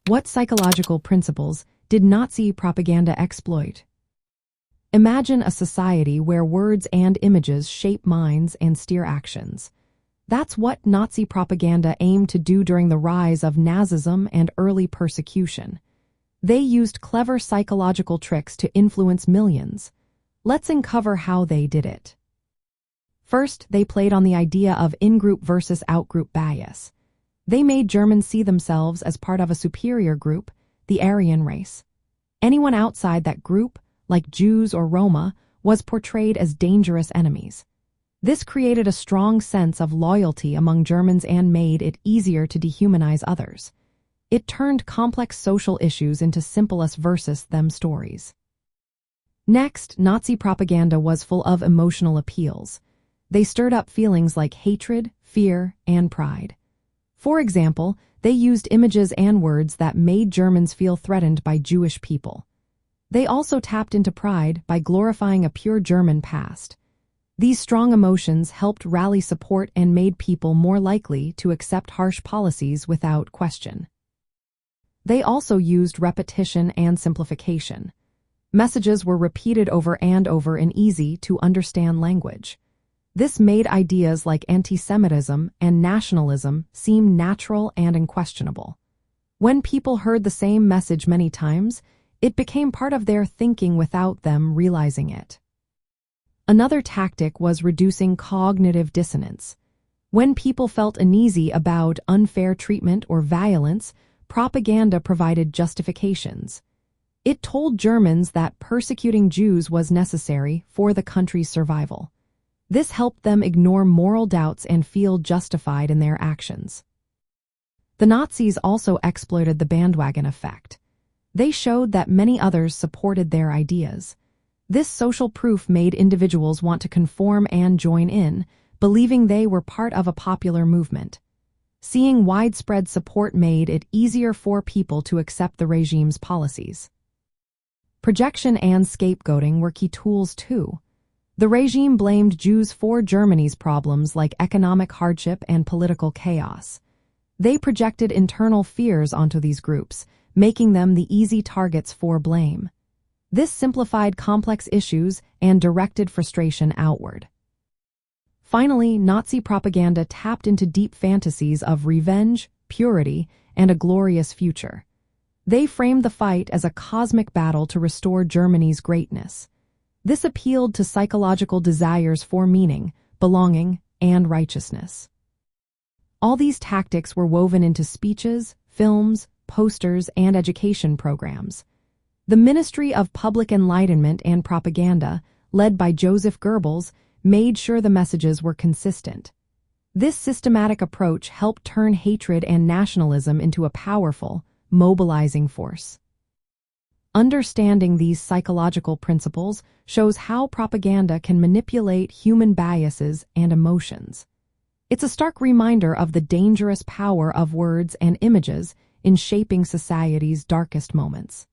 What psychological principles did Nazi propaganda exploit? Imagine a society where words and images shape minds and steer actions. That's what Nazi propaganda aimed to do during the rise of Nazism and early persecution. They used clever psychological tricks to influence millions. Let's uncover how they did it. First, they played on the idea of in-group versus out-group bias. They made Germans see themselves as part of a superior group, the Aryan race. Anyone outside that group, like Jews or Roma, was portrayed as dangerous enemies. This created a strong sense of loyalty among Germans and made it easier to dehumanize others. It turned complex social issues into simple us versus them stories. Next, Nazi propaganda was full of emotional appeals. They stirred up feelings like hatred, fear, and pride. For example, they used images and words that made Germans feel threatened by Jewish people. They also tapped into pride by glorifying a pure German past. These strong emotions helped rally support and made people more likely to accept harsh policies without question. They also used repetition and simplification. Messages were repeated over and over in easy-to-understand language. This made ideas like antisemitism and nationalism seem natural and unquestionable. When people heard the same message many times, it became part of their thinking without them realizing it. Another tactic was reducing cognitive dissonance. When people felt uneasy about unfair treatment or violence, propaganda provided justifications. It told Germans that persecuting Jews was necessary for the country's survival. This helped them ignore moral doubts and feel justified in their actions. The Nazis also exploited the bandwagon effect. They showed that many others supported their ideas. This social proof made individuals want to conform and join in, believing they were part of a popular movement. Seeing widespread support made it easier for people to accept the regime's policies. Projection and scapegoating were key tools too. The regime blamed Jews for Germany's problems like economic hardship and political chaos. They projected internal fears onto these groups, making them the easy targets for blame. This simplified complex issues and directed frustration outward. Finally, Nazi propaganda tapped into deep fantasies of revenge, purity, and a glorious future. They framed the fight as a cosmic battle to restore Germany's greatness. This appealed to psychological desires for meaning, belonging, and righteousness. All these tactics were woven into speeches, films, posters, and education programs. The Ministry of Public Enlightenment and Propaganda, led by Joseph Goebbels, made sure the messages were consistent. This systematic approach helped turn hatred and nationalism into a powerful, mobilizing force. Understanding these psychological principles shows how propaganda can manipulate human biases and emotions. It's a stark reminder of the dangerous power of words and images in shaping society's darkest moments.